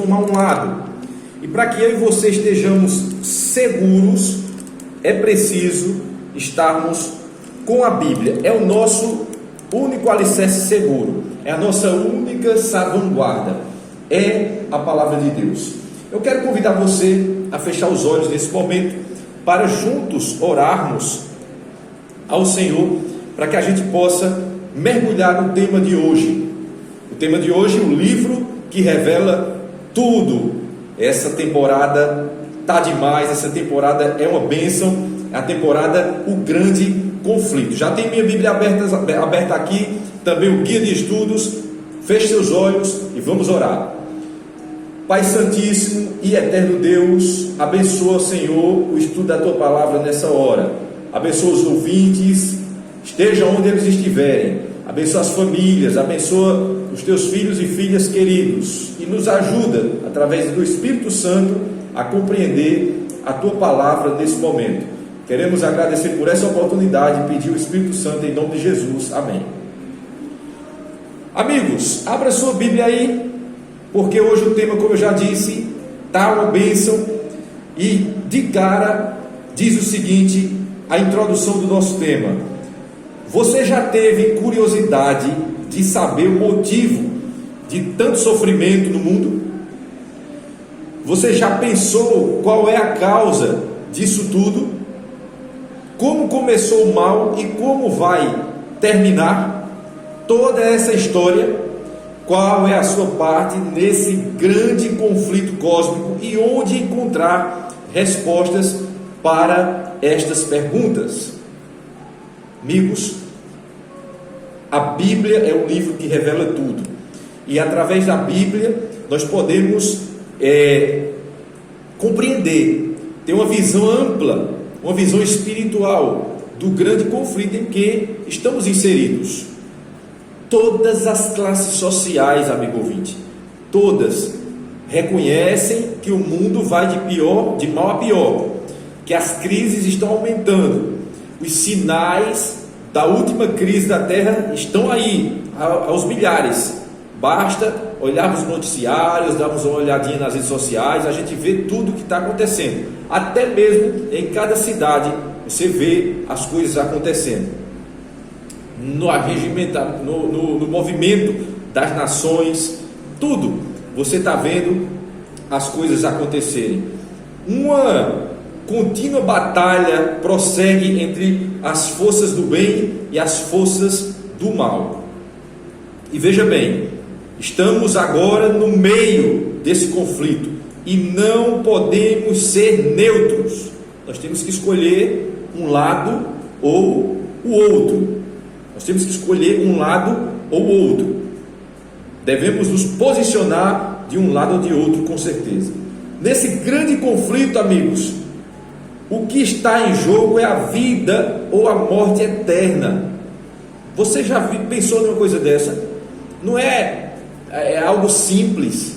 tomar um lado. E para que eu e você estejamos seguros, é preciso estarmos com a Bíblia. É o nosso único alicerce seguro, é a nossa única salvaguarda, é a palavra de Deus. Eu quero convidar você a fechar os olhos nesse momento, para juntos orarmos ao Senhor, para que a gente possa mergulhar no tema de hoje. O tema de hoje, o livro que revela tudo. Essa temporada tá demais, essa temporada é uma bênção, é a temporada O Grande Conflito. Já tem minha Bíblia aberta aqui, também o guia de estudos. Feche seus olhos e vamos orar. Pai Santíssimo e Eterno Deus, abençoa, Senhor, o estudo da Tua Palavra nessa hora. Abençoa os ouvintes, esteja onde eles estiverem. Abençoa as famílias, abençoa os Teus filhos e filhas queridos. E nos ajuda, através do Espírito Santo, a compreender a Tua Palavra nesse momento. Queremos agradecer por essa oportunidade e pedir o Espírito Santo em nome de Jesus. Amém. Amigos, abra sua Bíblia aí, porque hoje o tema, como eu já disse, está uma bênção. E de cara diz o seguinte, a introdução do nosso tema: você já teve curiosidade de saber o motivo de tanto sofrimento no mundo? Você já pensou qual é a causa disso tudo? Como começou o mal e como vai terminar toda essa história? Qual é a sua parte nesse grande conflito cósmico e onde encontrar respostas para estas perguntas? Amigos, a Bíblia é um livro que revela tudo, e através da Bíblia nós podemos compreender, ter uma visão ampla, uma visão espiritual do grande conflito em que estamos inseridos. Todas as classes sociais, amigo ouvinte, todas reconhecem que o mundo vai de mal a pior, que as crises estão aumentando. Os sinais da última crise da Terra estão aí, aos milhares. Basta olharmos os noticiários, darmos uma olhadinha nas redes sociais, a gente vê tudo o que está acontecendo. Até mesmo em cada cidade você vê as coisas acontecendo. No movimento das nações, tudo, você está vendo as coisas acontecerem. Uma contínua batalha prossegue entre as forças do bem e as forças do mal. E veja bem, estamos agora no meio desse conflito e não podemos ser neutros. Nós temos que escolher um lado ou o outro. Nós temos que escolher um lado ou outro. Devemos nos posicionar de um lado ou de outro, com certeza. Nesse grande conflito, amigos, o que está em jogo é a vida ou a morte eterna. Você já pensou numa coisa dessa? Não é algo simples.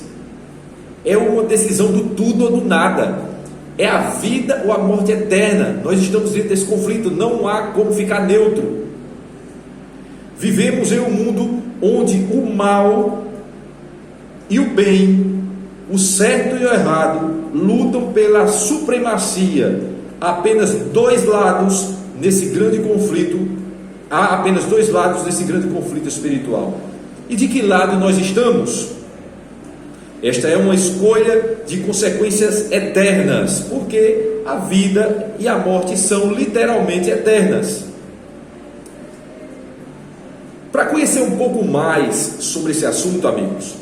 É uma decisão do tudo ou do nada. É a vida ou a morte eterna. Nós estamos dentro desse conflito, não há como ficar neutro. Vivemos em um mundo onde o mal e o bem, o certo e o errado, lutam pela supremacia. Há apenas dois lados nesse grande conflito. Há apenas dois lados nesse grande conflito espiritual. E de que lado nós estamos? Esta é uma escolha de consequências eternas, porque a vida e a morte são literalmente eternas. Para conhecer um pouco mais sobre esse assunto, amigos,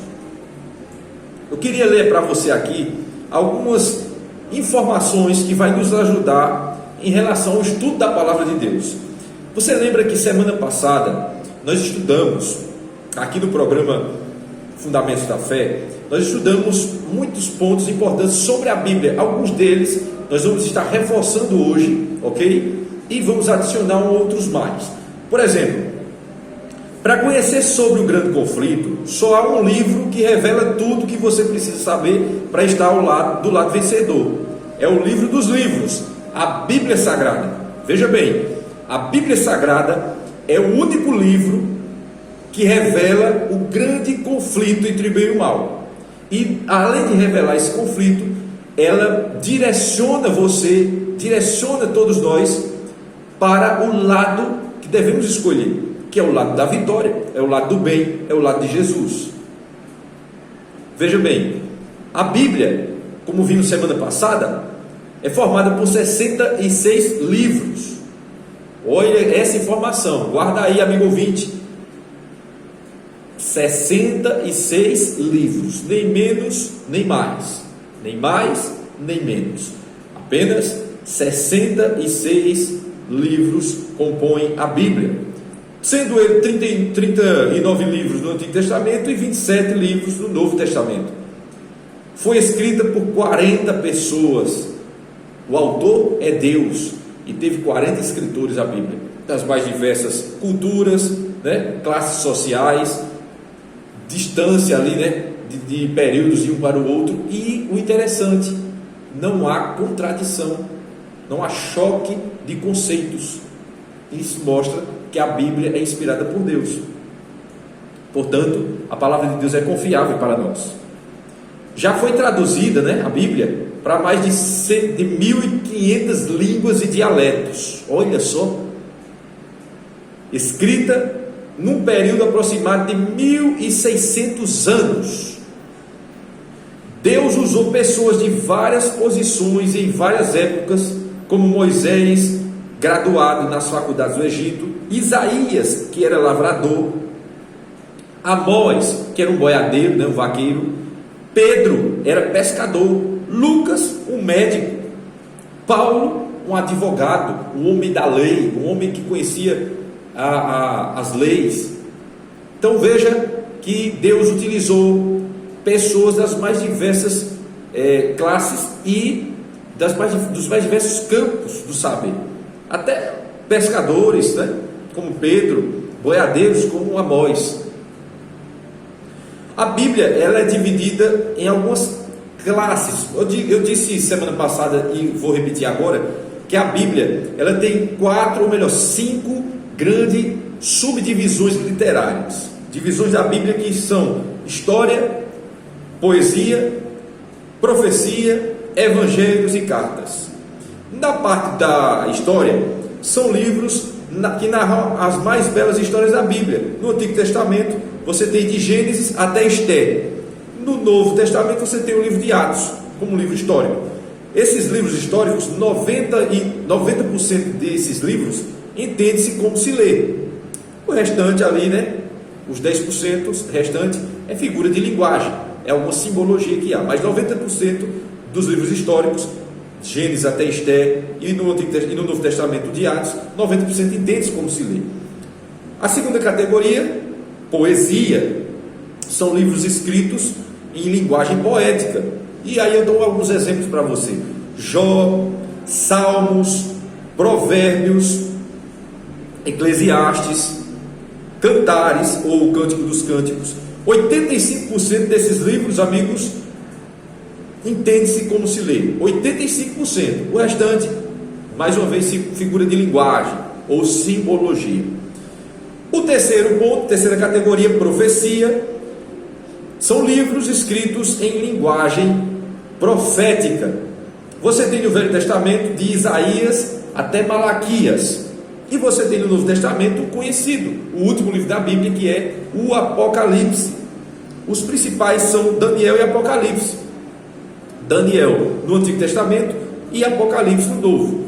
eu queria ler para você aqui algumas informações que vai nos ajudar em relação ao estudo da Palavra de Deus. Você lembra que semana passada nós estudamos, aqui no programa Fundamentos da Fé, nós estudamos muitos pontos importantes sobre a Bíblia. Alguns deles nós vamos estar reforçando hoje, ok? E vamos adicionar outros mais. Por exemplo, para conhecer sobre o grande conflito, só há um livro que revela tudo que você precisa saber para estar do lado vencedor. É o livro dos livros, a Bíblia Sagrada. Veja bem, a Bíblia Sagrada é o único livro que revela o grande conflito entre o bem e o mal. E além de revelar esse conflito, ela direciona você, direciona todos nós para o lado que devemos escolher, que é o lado da vitória, é o lado do bem, é o lado de Jesus. Veja bem, a Bíblia, como vimos semana passada, é formada por 66 livros. Olha essa informação, guarda aí, amigo ouvinte. 66 livros, nem menos, nem mais. Nem mais, nem menos. Apenas 66 livros compõem a Bíblia. Sendo ele 39 livros no Antigo Testamento e 27 livros no Novo Testamento. Foi escrita por 40 pessoas. O autor é Deus. E teve 40 escritores a Bíblia, das mais diversas culturas, né, classes sociais, distância ali, né, de períodos de um para o outro. E o interessante, não há contradição, não há choque de conceitos. Isso mostra que a Bíblia é inspirada por Deus. Portanto, a palavra de Deus é confiável para nós. Já foi traduzida, né, a Bíblia para mais de 1.500 línguas e dialetos. Olha só, escrita num período aproximado de 1.600 anos. Deus usou pessoas de várias posições em várias épocas, como Moisés, graduado nas faculdades do Egito, Isaías, que era lavrador, Amós, que era um boiadeiro, né, um vaqueiro, Pedro era pescador, Lucas, um médico, Paulo, um advogado, um homem da lei, um homem que conhecia as leis. Então veja que Deus utilizou pessoas das mais diversas classes e dos mais diversos campos do saber, até pescadores, né, como Pedro, boiadeiros como Amós. A Bíblia, ela é dividida em algumas classes. Eu disse semana passada e vou repetir agora, que a Bíblia, ela tem 5 grandes subdivisões literárias. Divisões da Bíblia que são história, poesia, profecia, evangelhos e cartas. Na parte da história, são livros que narram as mais belas histórias da Bíblia. No Antigo Testamento, você tem de Gênesis até Esther. No Novo Testamento, você tem o livro de Atos, como um livro histórico. Esses livros históricos, 90% desses livros, entende-se como se lê. O restante ali, né, os 10% restante, é figura de linguagem, é alguma simbologia que há. Mas 90% dos livros históricos, Gênesis até Esther, e no Novo Testamento de Atos, 90% entende-se como se lê. A segunda categoria, poesia, são livros escritos em linguagem poética. E aí eu dou alguns exemplos para você: Jó, Salmos, Provérbios, Eclesiastes, Cantares ou Cântico dos Cânticos. 85% desses livros, amigos, entende-se como se lê. 85%. O restante, mais uma vez, figura de linguagem ou simbologia. O terceiro ponto, terceira categoria, profecia, são livros escritos em linguagem profética. Você tem no Velho Testamento, de Isaías até Malaquias, e você tem no Novo Testamento o conhecido, o último livro da Bíblia, que é o Apocalipse. Os principais são Daniel e Apocalipse. Daniel no Antigo Testamento e Apocalipse no Novo.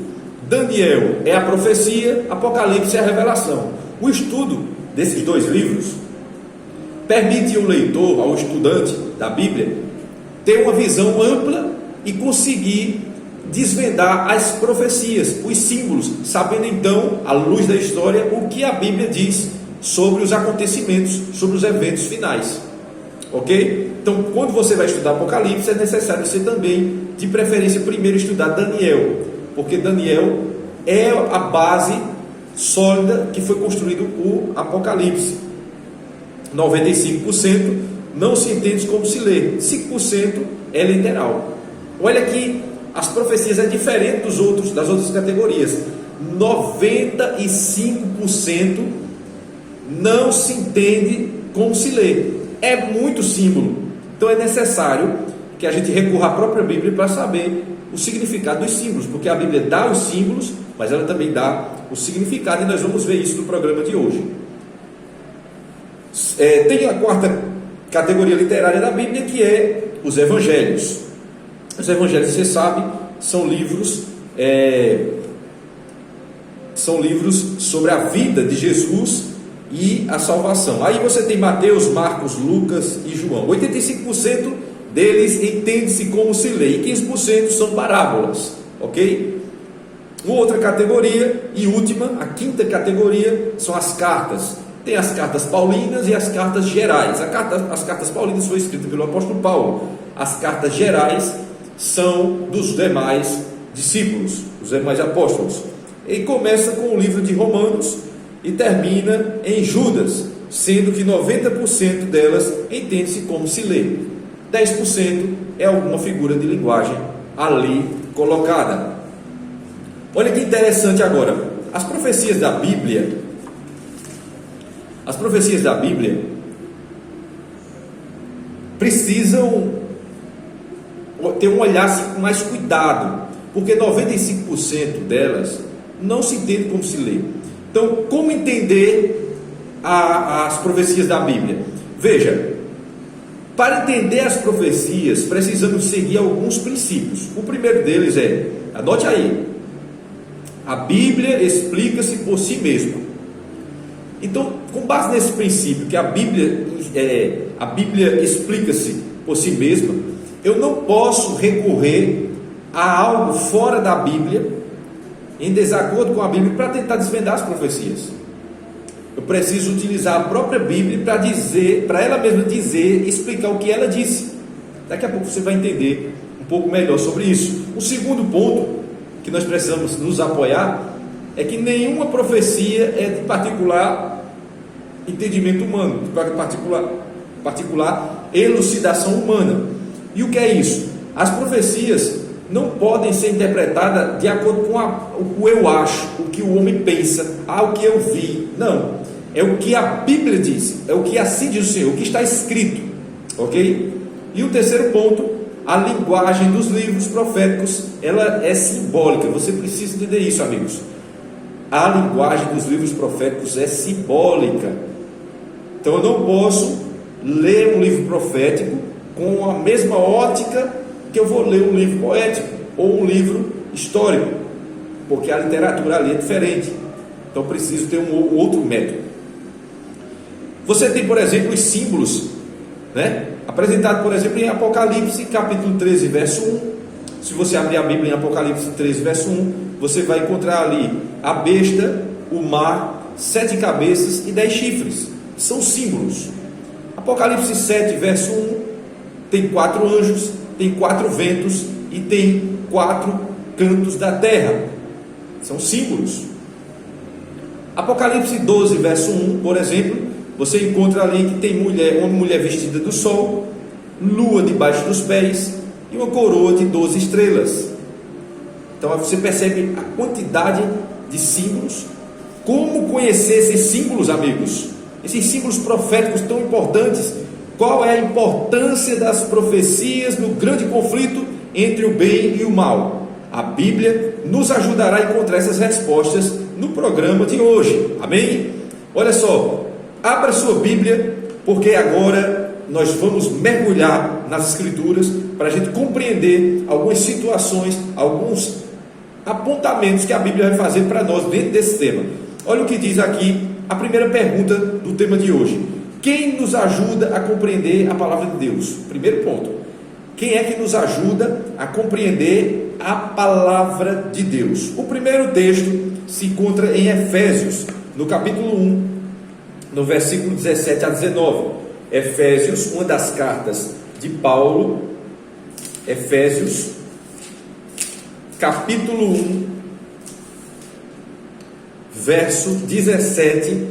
Daniel é a profecia, Apocalipse é a revelação. O estudo desses dois livros permite ao leitor, ao estudante da Bíblia, ter uma visão ampla e conseguir desvendar as profecias, os símbolos, sabendo então, à luz da história, o que a Bíblia diz sobre os acontecimentos, sobre os eventos finais. Ok? Então, quando você vai estudar Apocalipse, é necessário você também, de preferência, primeiro estudar Daniel, porque Daniel é a base sólida que foi construído o Apocalipse. 95% não se entende como se lê, 5% é literal. Olha que as profecias é diferente das outras categorias. 95% não se entende como se lê. É muito símbolo. Então é necessário que a gente recorra à própria Bíblia para saber o significado dos símbolos, porque a Bíblia dá os símbolos, mas ela também dá o significado, e nós vamos ver isso no programa de hoje. Tem a quarta categoria literária da Bíblia, que é os evangelhos. Os evangelhos, você sabe, são livros sobre a vida de Jesus e a salvação. Aí você tem Mateus, Marcos, Lucas e João. 85% deles entende-se como se lê, e 15% são parábolas, ok? Uma outra categoria, e última, a quinta categoria, são as cartas. Tem as cartas paulinas e as cartas gerais. As cartas paulinas foram escritas pelo apóstolo Paulo. As cartas gerais são dos demais discípulos, dos demais apóstolos. E começa com o livro de Romanos e termina em Judas, sendo que 90% delas entende-se como se lê. 10% é alguma figura de linguagem ali colocada. Olha que interessante agora. As profecias da Bíblia precisam ter um olhar com mais cuidado, porque 95% delas não se entende como se lê. Então, como entender as profecias da Bíblia? Veja, para entender as profecias, precisamos seguir alguns princípios. O primeiro deles anote aí, a Bíblia explica-se por si mesma. Então, com base nesse princípio, que a Bíblia explica-se por si mesma, eu não posso recorrer a algo fora da Bíblia, em desacordo com a Bíblia, para tentar desvendar as profecias. Eu preciso utilizar a própria Bíblia para ela mesma dizer, explicar o que ela disse. Daqui a pouco você vai entender um pouco melhor sobre isso. O segundo ponto que nós precisamos nos apoiar é que nenhuma profecia é de particular entendimento humano, de particular elucidação humana. E o que é isso? As profecias não podem ser interpretadas de acordo com o que eu acho, o que o homem pensa, o que eu vi. Não, é o que a Bíblia diz, é o que assim diz o Senhor, o que está escrito, ok? E o terceiro ponto, a linguagem dos livros proféticos, ela é simbólica. Você precisa entender isso, amigos. A linguagem dos livros proféticos é simbólica. Então eu não posso ler um livro profético com a mesma ótica que eu vou ler um livro poético ou um livro histórico, porque a literatura ali é diferente. Então preciso ter um outro método. Você tem, por exemplo, os símbolos, apresentado, por exemplo, em Apocalipse, capítulo 13, verso 1. Se você abrir a Bíblia em Apocalipse 13, verso 1, você vai encontrar ali a besta, o mar, 7 cabeças e 10 chifres. São símbolos. Apocalipse 7, verso 1, tem 4 anjos, tem 4 ventos e tem 4 cantos da terra. São símbolos. Apocalipse 12, verso 1, por exemplo, você encontra ali que tem uma mulher vestida do sol, lua debaixo dos pés e uma coroa de 12 estrelas. Então você percebe a quantidade de símbolos. Como conhecer esses símbolos, amigos? Esses símbolos proféticos tão importantes. Qual é a importância das profecias no grande conflito entre o bem e o mal? A Bíblia nos ajudará a encontrar essas respostas no programa de hoje. Amém? Olha só, abra sua Bíblia, porque agora nós vamos mergulhar nas Escrituras para a gente compreender algumas situações, alguns apontamentos que a Bíblia vai fazer para nós dentro desse tema. Olha o que diz aqui a primeira pergunta do tema de hoje: quem nos ajuda a compreender a palavra de Deus? Primeiro ponto, quem é que nos ajuda a compreender a palavra de Deus? O primeiro texto se encontra em Efésios, no capítulo 1, no versículo 17 a 19. Efésios, uma das cartas de Paulo. Efésios, capítulo 1, verso 17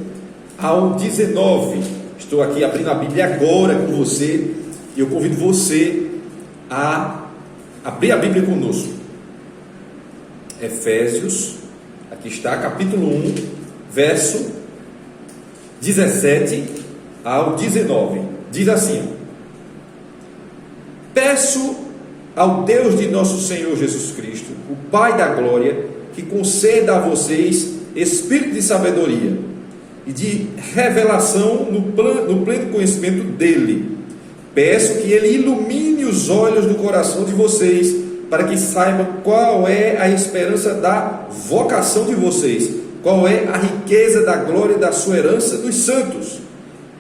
ao 19. Estou aqui abrindo a Bíblia agora com você, e eu convido você a abrir a Bíblia conosco. Efésios, aqui está, capítulo 1, verso 17 ao 19. Diz assim: peço ao Deus de nosso Senhor Jesus Cristo, o Pai da glória, que conceda a vocês espírito de sabedoria e de revelação no pleno conhecimento dele. Peço que ele ilumine os olhos do coração de vocês, para que saibam qual é a esperança da vocação de vocês, qual é a riqueza da glória da sua herança dos santos,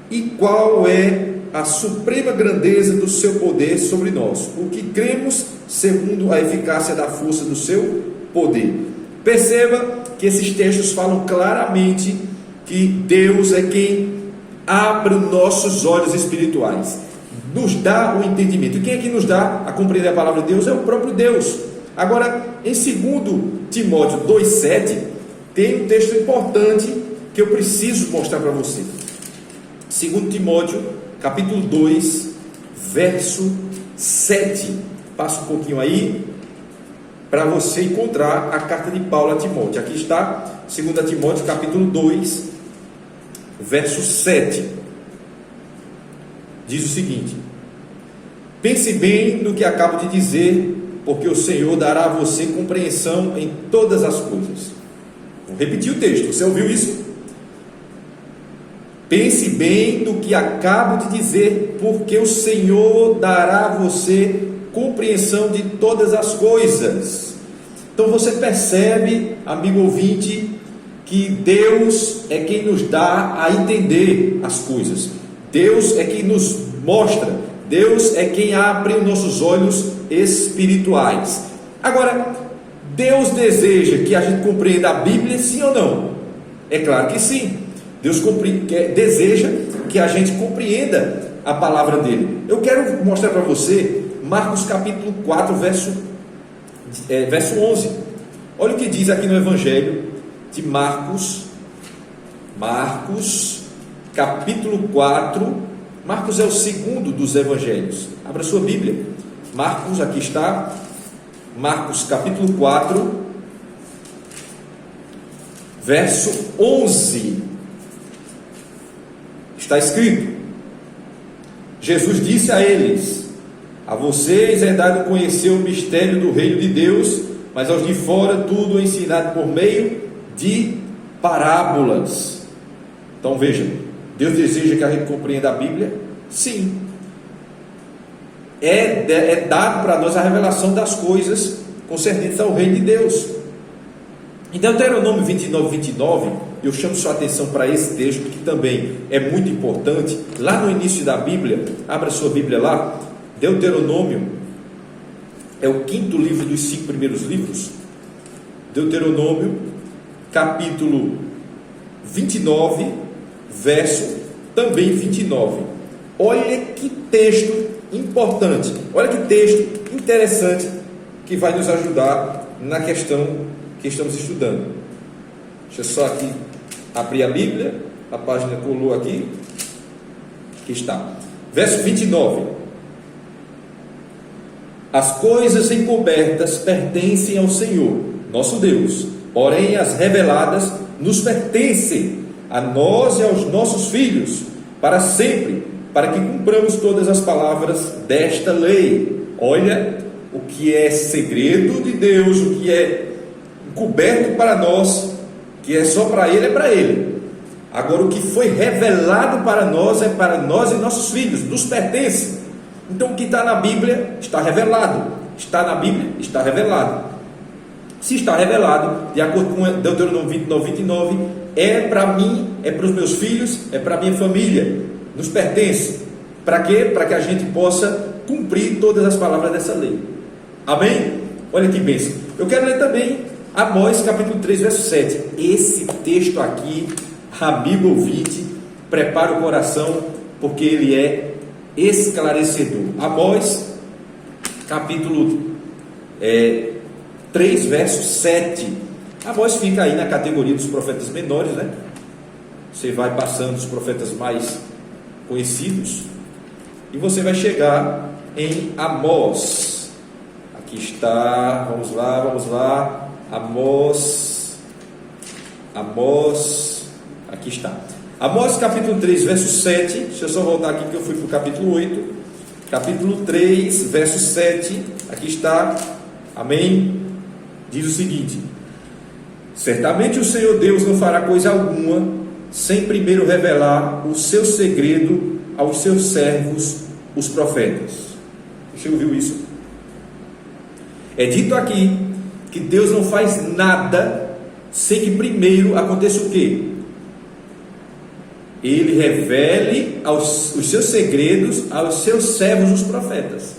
e qual é a suprema grandeza do seu poder sobre nós, o que cremos segundo a eficácia da força do seu poder. Perceba que esses textos falam claramente que Deus é quem abre os nossos olhos espirituais, nos dá o entendimento. E quem é que nos dá a compreender a palavra de Deus? É o próprio Deus. Agora, em 2 Timóteo 2,7, tem um texto importante que eu preciso mostrar para você. 2 Timóteo, capítulo 2, verso 7. Passa um pouquinho aí, para você encontrar a carta de Paulo a Timóteo. Aqui está, 2 Timóteo, capítulo 2, verso 7. Diz o seguinte: pense bem no que acabo de dizer, porque o Senhor dará a você compreensão em todas as coisas. Vou repetir o texto, você ouviu isso? Pense bem no que acabo de dizer, porque o Senhor dará a você compreensão de todas as coisas. Então você percebe, amigo ouvinte, que Deus é quem nos dá a entender as coisas. Deus é quem nos mostra, Deus é quem abre os nossos olhos espirituais. Agora, Deus deseja que a gente compreenda a Bíblia, sim ou não? É claro que sim. Deus deseja que a gente compreenda a palavra dele. Eu quero mostrar para você Marcos capítulo 4, verso 11. Olha o que diz aqui no Evangelho de Marcos, capítulo 4. Marcos é o segundo dos evangelhos. Abra sua Bíblia. Marcos, aqui está. Marcos capítulo 4, verso 11. Está escrito: Jesus disse a eles: a vocês é dado conhecer o mistério do reino de Deus, mas aos de fora tudo é ensinado por meio de parábolas. Então veja, Deus deseja que a gente compreenda a Bíblia? Sim. É dado para nós a revelação das coisas concernentes ao reino de Deus. Em Deuteronômio 29, eu chamo sua atenção para esse texto, que também é muito importante. Lá no início da Bíblia, abra sua Bíblia lá. Deuteronômio é o quinto livro dos 5 primeiros livros. Deuteronômio, capítulo 29, verso também 29. Olha que texto importante, olha que texto interessante, que vai nos ajudar na questão que estamos estudando. Deixa eu só aqui abrir a Bíblia, a página colou aqui, aqui está, verso 29. As coisas encobertas pertencem ao Senhor, nosso Deus, porém as reveladas nos pertencem a nós e aos nossos filhos, para sempre, para que cumpramos todas as palavras desta lei. Olha o que é segredo de Deus, o que é encoberto para nós, que é só para Ele, é para Ele. Agora, o que foi revelado para nós é para nós e nossos filhos, nos pertence. Então, o que está na Bíblia está revelado. Está na Bíblia, está revelado. Se está revelado, de acordo com Deuteronômio 29, é para mim, é para os meus filhos, é para a minha família, nos pertence. Para quê? Para que a gente possa cumprir todas as palavras dessa lei. Amém? Olha que bênção. Eu quero ler também Amós capítulo 3, verso 7. Esse texto aqui, amigo ouvinte, prepara o coração, porque ele é esclarecedor. Amós capítulo 3, verso 7. Amós fica aí na categoria dos profetas menores, né? Você vai passando os profetas mais conhecidos e você vai chegar em Amós. Aqui está, vamos lá. Amós, aqui está. Amós capítulo 3, verso 7. Deixa eu só voltar aqui que eu fui para o capítulo 8. capítulo 3, verso 7, aqui está, amém? Diz o seguinte: certamente o Senhor Deus não fará coisa alguma sem primeiro revelar o seu segredo aos seus servos, os profetas. Você ouviu isso? É dito aqui que Deus não faz nada sem que primeiro aconteça o quê? Ele revele os seus segredos aos seus servos, os profetas.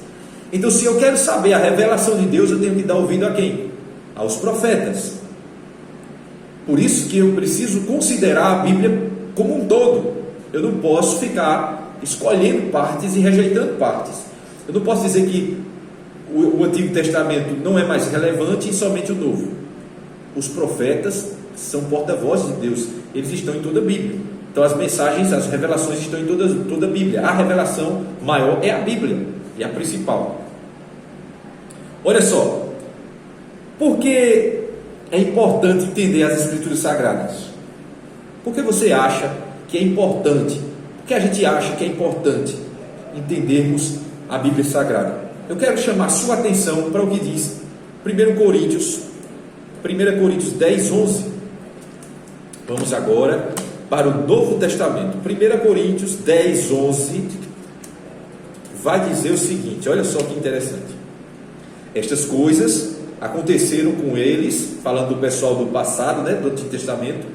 Então, se eu quero saber a revelação de Deus, eu tenho que dar ouvido a quem? Aos profetas. Por isso que eu preciso considerar a Bíblia como um todo. Eu não posso ficar escolhendo partes e rejeitando partes. Eu não posso dizer que o Antigo Testamento não é mais relevante e somente o Novo. Os profetas são porta-vozes de Deus, eles estão em toda a Bíblia. Então as mensagens, as revelações estão em toda a Bíblia. A revelação maior é a Bíblia, e a principal. Olha só, por que é importante entender as Escrituras Sagradas? Por que você acha que é importante? Por que a gente acha que é importante entendermos a Bíblia Sagrada? Eu quero chamar sua atenção para o que diz 1 Coríntios 10, 11. Vamos agora para o Novo Testamento. 1 Coríntios 10, 11 vai dizer o seguinte, olha só que interessante: estas coisas aconteceram com eles, falando do pessoal do passado, do Antigo Testamento,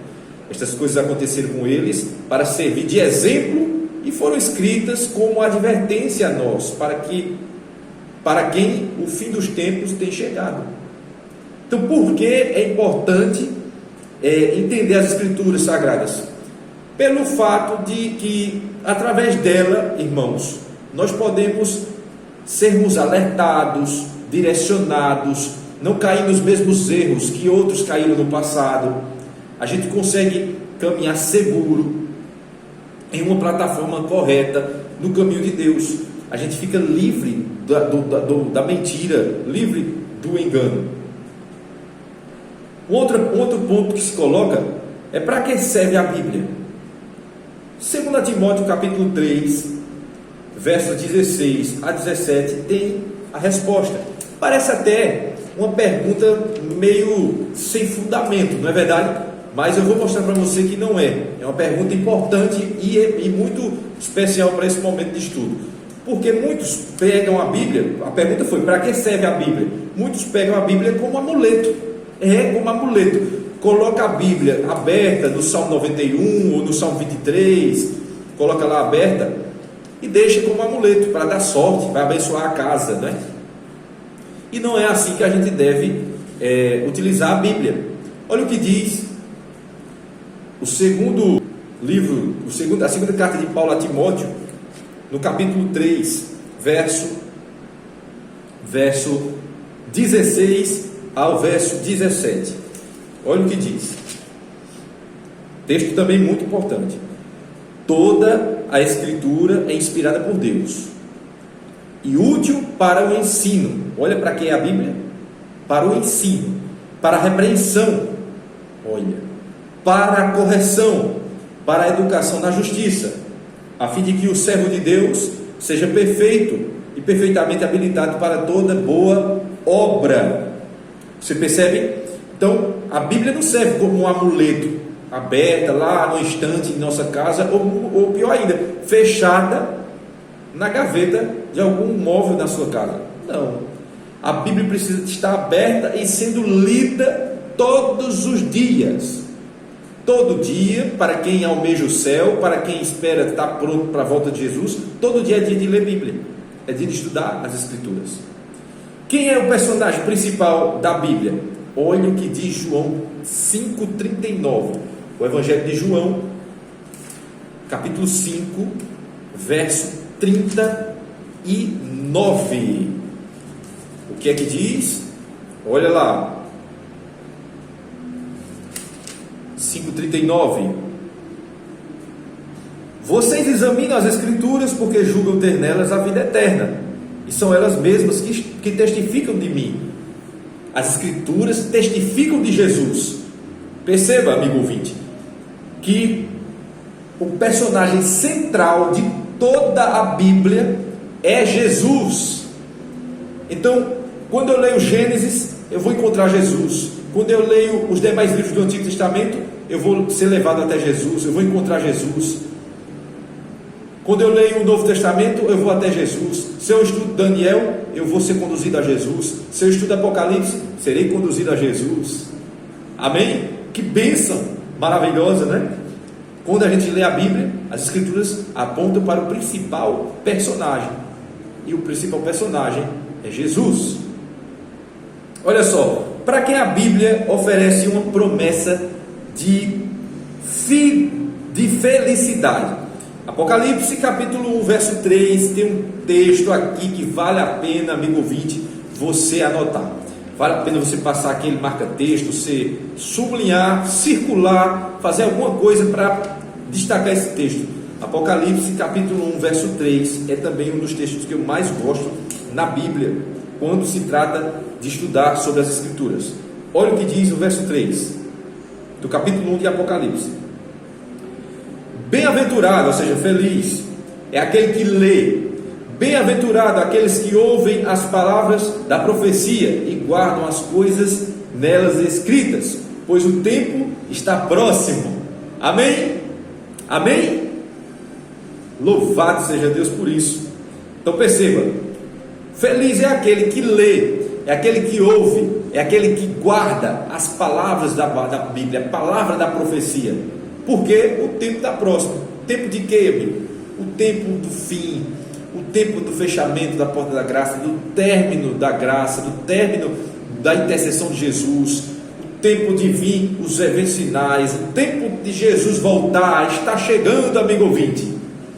estas coisas aconteceram com eles para servir de exemplo e foram escritas como advertência a nós, para quem o fim dos tempos tem chegado. Então, por que é importante entender as Escrituras Sagradas? Pelo fato de que, através dela, irmãos, nós podemos sermos alertados, direcionados, não cair nos mesmos erros que outros caíram no passado. A gente consegue caminhar seguro em uma plataforma correta, no caminho de Deus. A gente fica livre da mentira, livre do engano. Um outro ponto que se coloca é: para que serve a Bíblia? 2 Timóteo capítulo 3, versos 16 a 17 tem a resposta. Parece até uma pergunta meio sem fundamento, não é verdade? Mas eu vou mostrar para você que não é. É uma pergunta importante e muito especial para esse momento de estudo. Porque muitos pegam a Bíblia, a pergunta foi: para que serve a Bíblia? Muitos pegam a Bíblia como amuleto. Como amuleto. Coloca a Bíblia aberta no Salmo 91 ou no Salmo 23, coloca lá aberta e deixa como amuleto para dar sorte, para abençoar a casa, né? E não é assim que a gente deve utilizar a Bíblia. Olha o que diz o segundo livro, a segunda carta de Paulo a Timóteo, no capítulo 3, verso 16 ao verso 17. Olha o que diz. Texto também muito importante. Toda a Escritura é inspirada por Deus e útil para o ensino. Olha para que é a Bíblia? Para o ensino, para a repreensão, para a correção, para a educação na justiça, a fim de que o servo de Deus seja perfeito e perfeitamente habilitado para toda boa obra. Você percebe? Então, a Bíblia não serve como um amuleto, aberta lá no estante em nossa casa, ou pior ainda, fechada na gaveta de algum móvel na sua casa. Não. A Bíblia precisa estar aberta e sendo lida todos os dias. Todo dia, para quem almeja o céu, para quem espera estar pronto para a volta de Jesus, todo dia é dia de ler Bíblia, é dia de estudar as Escrituras. Quem é o personagem principal da Bíblia? Olha o que diz João 5,39, o Evangelho de João, capítulo 5, verso 39. O que é que diz? Olha lá, 5,39. Vocês examinam as Escrituras porque julgam ter nelas a vida eterna, e são elas mesmas que testificam de mim. As Escrituras testificam de Jesus. Perceba, amigo ouvinte, que o personagem central de toda a Bíblia é Jesus. Então, quando eu leio Gênesis, eu vou encontrar Jesus. Quando eu leio os demais livros do Antigo Testamento, eu vou ser levado até Jesus, eu vou encontrar Jesus. Quando eu leio o Novo Testamento, eu vou até Jesus. Se eu estudo Daniel, eu vou ser conduzido a Jesus. Se eu estudo Apocalipse, serei conduzido a Jesus. Amém? Que bênção maravilhosa, né? Quando a gente lê a Bíblia, as Escrituras apontam para o principal personagem. E o principal personagem é Jesus. Olha só, para quem a Bíblia oferece uma promessa de felicidade. Apocalipse capítulo 1, verso 3, tem um texto aqui que vale a pena, amigo ouvinte, você anotar. Vale a pena você passar aquele marca-texto, você sublinhar, circular, fazer alguma coisa para destacar esse texto. Apocalipse capítulo 1, verso 3 é também um dos textos que eu mais gosto na Bíblia, quando se trata de estudar sobre as Escrituras. Olha o que diz o verso 3 do capítulo 1 de Apocalipse. Bem-aventurado, ou seja, feliz, é aquele que lê. Bem-aventurado aqueles que ouvem as palavras da profecia e guardam as coisas nelas escritas, pois o tempo está próximo. Amém? Amém? Louvado seja Deus por isso. Então perceba, feliz é aquele que lê, é aquele que ouve, é aquele que guarda as palavras da Bíblia, a palavra da profecia. Porque o tempo está próximo. O tempo de quê, amigo? O tempo do fim, o tempo do fechamento da porta da graça, do término da graça, do término da intercessão de Jesus, o tempo de vir os eventos finais, o tempo de Jesus voltar, está chegando, amigo ouvinte.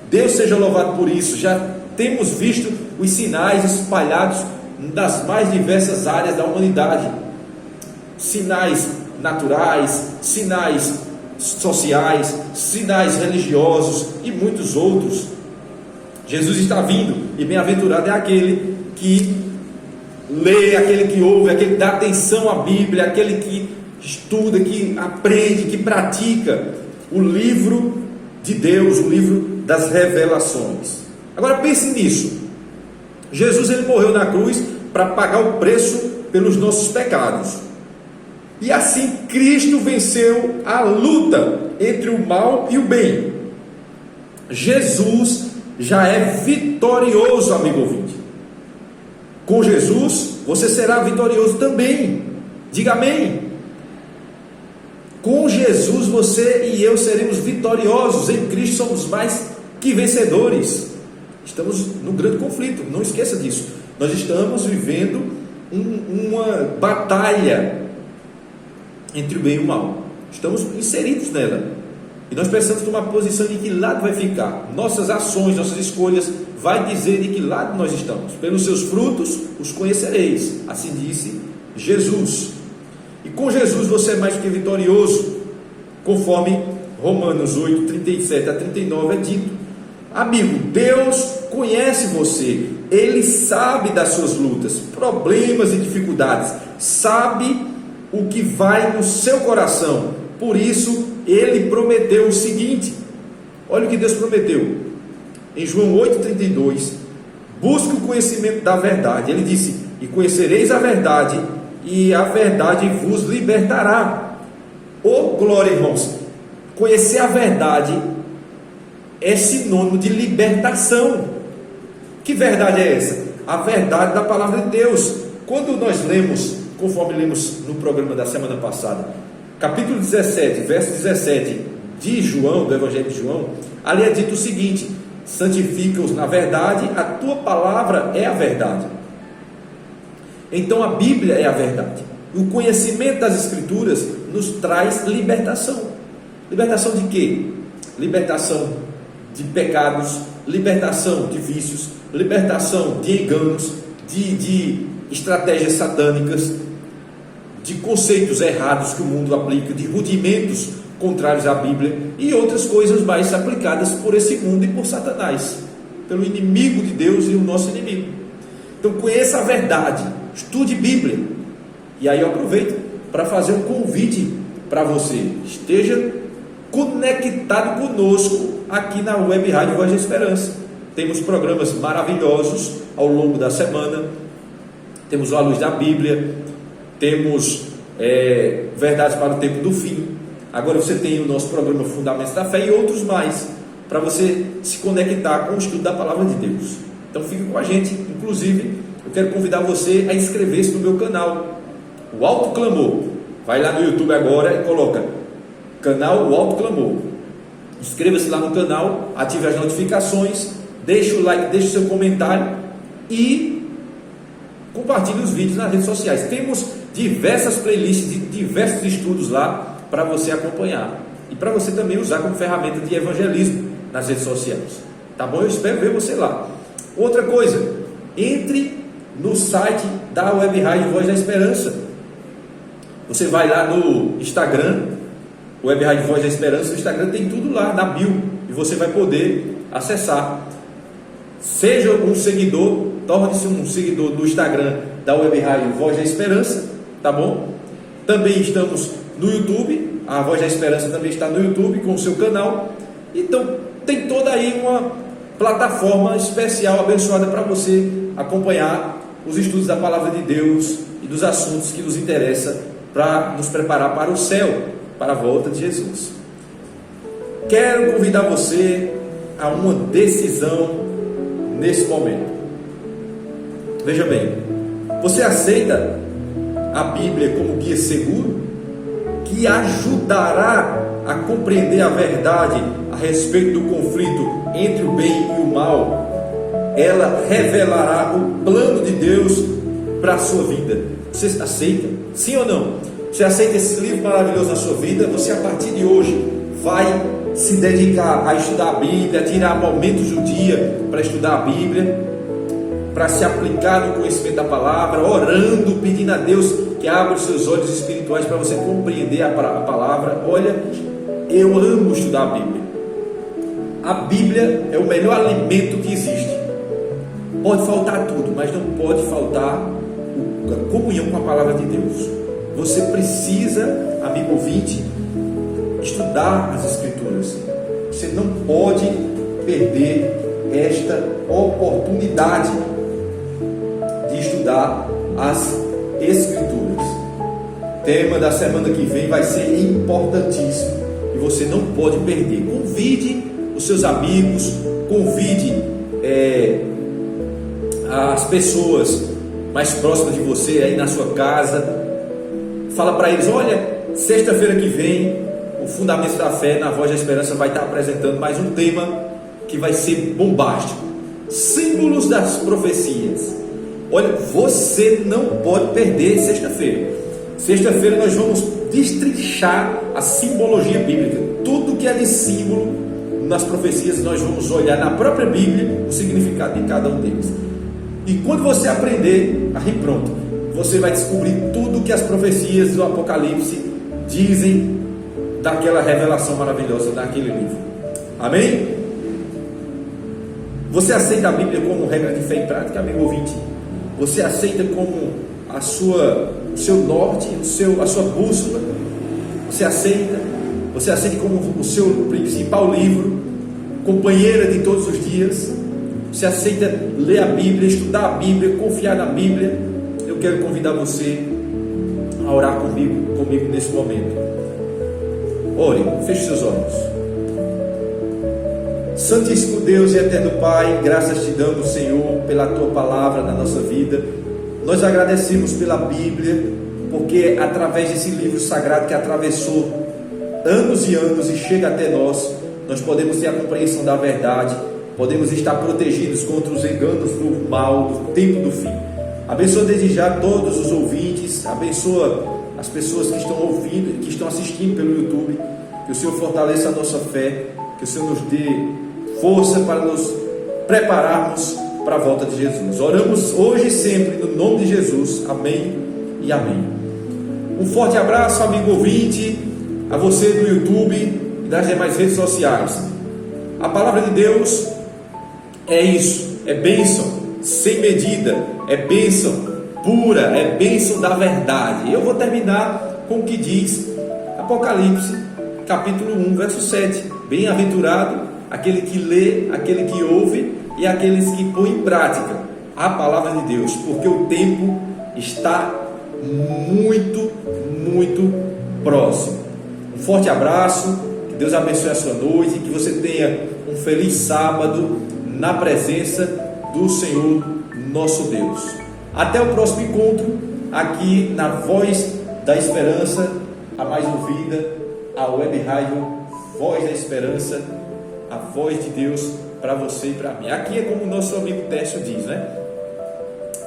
Deus seja louvado por isso. Já temos visto os sinais espalhados nas mais diversas áreas da humanidade. Sinais naturais, sinais sociais, sinais religiosos e muitos outros. Jesus está vindo, e bem-aventurado é aquele que lê, aquele que ouve, aquele que dá atenção à Bíblia, aquele que estuda, que aprende, que pratica o livro de Deus, o livro das revelações. Agora pense nisso. Jesus, ele morreu na cruz para pagar o preço pelos nossos pecados. E assim Cristo venceu a luta entre o mal e o bem. Jesus já é vitorioso, amigo ouvinte. Com Jesus você será vitorioso também. Diga amém. Com Jesus você e eu seremos vitoriosos. Em Cristo somos mais que vencedores. Estamos num grande conflito, não esqueça disso. Nós estamos vivendo uma batalha entre o bem e o mal. Estamos inseridos nela. E nós precisamos tomar posição de que lado vai ficar. Nossas ações, nossas escolhas vai dizer de que lado nós estamos. Pelos seus frutos os conhecereis. Assim disse Jesus. E com Jesus você é mais do que vitorioso, conforme Romanos 8, 37 a 39 é dito. Amigo, Deus conhece você. Ele sabe das suas lutas, problemas e dificuldades. Sabe o que vai no seu coração. Por isso ele prometeu o seguinte. Olha o que Deus prometeu em João 8,32: busque o conhecimento da verdade. Ele disse: e conhecereis a verdade, e a verdade vos libertará. Oh glória, irmãos, conhecer a verdade é sinônimo de libertação. Que verdade é essa? A verdade da palavra de Deus. Quando nós lemos, conforme lemos no programa da semana passada, capítulo 17, verso 17 de João, do Evangelho de João, ali é dito o seguinte: santifica-os na verdade, a tua palavra é a verdade. Então a Bíblia é a verdade. O conhecimento das Escrituras nos traz libertação. Libertação de quê? Libertação de pecados, libertação de vícios, libertação de enganos, de estratégias satânicas, de conceitos errados que o mundo aplica, de rudimentos contrários à Bíblia e outras coisas mais aplicadas por esse mundo e por Satanás, pelo inimigo de Deus e o nosso inimigo. Então conheça a verdade, estude Bíblia. E aí eu aproveito para fazer um convite para você: esteja conectado conosco aqui na Web Rádio Voz da Esperança. Temos programas maravilhosos ao longo da semana. Temos a Luz da Bíblia, temos Verdades para o Tempo do Fim. Agora você tem o nosso programa Fundamentos da Fé e outros mais, para você se conectar com o estudo da Palavra de Deus. Então fique com a gente. Inclusive, eu quero convidar você a inscrever-se no meu canal, O Alto Clamor. Vai lá no YouTube agora e coloca canal O Alto Clamor. Inscreva-se lá no canal, ative as notificações, deixe o like, deixe o seu comentário e compartilhe os vídeos nas redes sociais. Temos diversas playlists de diversos estudos lá para você acompanhar e para você também usar como ferramenta de evangelismo nas redes sociais. Tá bom? Eu espero ver você lá. Outra coisa, entre no site da Web Rádio Voz da Esperança. Você vai lá no Instagram, Web Rádio Voz da Esperança. No Instagram tem tudo lá na bio e você vai poder acessar. Seja um seguidor, torne-se um seguidor do Instagram da Web Rádio Voz da Esperança, tá bom? Também estamos no YouTube, a Voz da Esperança também está no YouTube com o seu canal. Então tem toda aí uma plataforma especial, abençoada, para você acompanhar os estudos da Palavra de Deus e dos assuntos que nos interessam para nos preparar para o céu, para a volta de Jesus. Quero convidar você a uma decisão nesse momento. Veja bem, você aceita a Bíblia como guia seguro, que ajudará a compreender a verdade a respeito do conflito entre o bem e o mal? Ela revelará o plano de Deus para a sua vida. Você aceita? Sim ou não? Você aceita esse livro maravilhoso na sua vida? Você, a partir de hoje, vai se dedicar a estudar a Bíblia, a tirar momentos do dia para estudar a Bíblia, para se aplicar no conhecimento da palavra, orando, pedindo a Deus que abra os seus olhos espirituais para você compreender a palavra. Olha, eu amo estudar a Bíblia. A Bíblia é o melhor alimento que existe. Pode faltar tudo, mas não pode faltar a comunhão com a palavra de Deus. Você precisa, amigo ouvinte, estudar as Escrituras. Você não pode perder esta oportunidade de estudar as Escrituras. O tema da semana que vem vai ser importantíssimo e você não pode perder. Convide os seus amigos, convide as pessoas mais próximas de você aí na sua casa. Fala para eles: olha, sexta-feira que vem o Fundamentos da Fé na Voz da Esperança vai estar apresentando mais um tema que vai ser bombástico: símbolos das profecias. Olha, você não pode perder sexta-feira. Sexta-feira nós vamos destrinchar a simbologia bíblica. Tudo que é de símbolo nas profecias, nós vamos olhar na própria Bíblia o significado de cada um deles. E quando você aprender, aí pronto, você vai descobrir tudo que as profecias do Apocalipse dizem daquela revelação maravilhosa daquele livro. Amém? Você aceita a Bíblia como regra de fé e prática, amigo ouvinte? Você aceita como o seu norte, a sua bússola? Você aceita como o seu principal livro, companheira de todos os dias? Você aceita ler a Bíblia, estudar a Bíblia, confiar na Bíblia? Eu quero convidar você a orar comigo nesse momento. Ore, feche seus olhos. Santíssimo Deus e eterno Pai, graças te damos, Senhor, pela tua palavra na nossa vida. Nós agradecemos pela Bíblia, porque através desse livro sagrado que atravessou anos e anos e chega até nós, nós podemos ter a compreensão da verdade, podemos estar protegidos contra os enganos do mal, do tempo do fim. Abençoa desde já todos os ouvintes, abençoa as pessoas que estão ouvindo, que estão assistindo pelo YouTube. Que o Senhor fortaleça a nossa fé, que o Senhor nos dê força para nos prepararmos para a volta de Jesus. Oramos hoje e sempre no nome de Jesus. Amém e amém. Um forte abraço, amigo ouvinte, a você do YouTube e das demais redes sociais. A palavra de Deus é isso, é bênção sem medida, é bênção pura, é bênção da verdade. Eu vou terminar com o que diz Apocalipse, capítulo 1, verso 7. Bem-aventurado aquele que lê, aquele que ouve e aqueles que põem em prática a palavra de Deus, porque o tempo está muito, muito próximo. Um forte abraço, que Deus abençoe a sua noite e que você tenha um feliz sábado na presença do Senhor nosso Deus. Até o próximo encontro aqui na Voz da Esperança, a mais ouvida, a web rádio Voz da Esperança, a voz de Deus para você e para mim. Aqui é como o nosso amigo Tércio diz, né?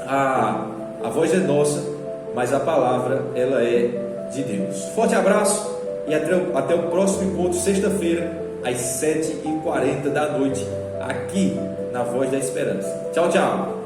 A voz é nossa, mas a palavra ela é de Deus. Forte abraço e até o próximo encontro, sexta-feira, às 7h40 da noite, aqui na Voz da Esperança. Tchau, tchau.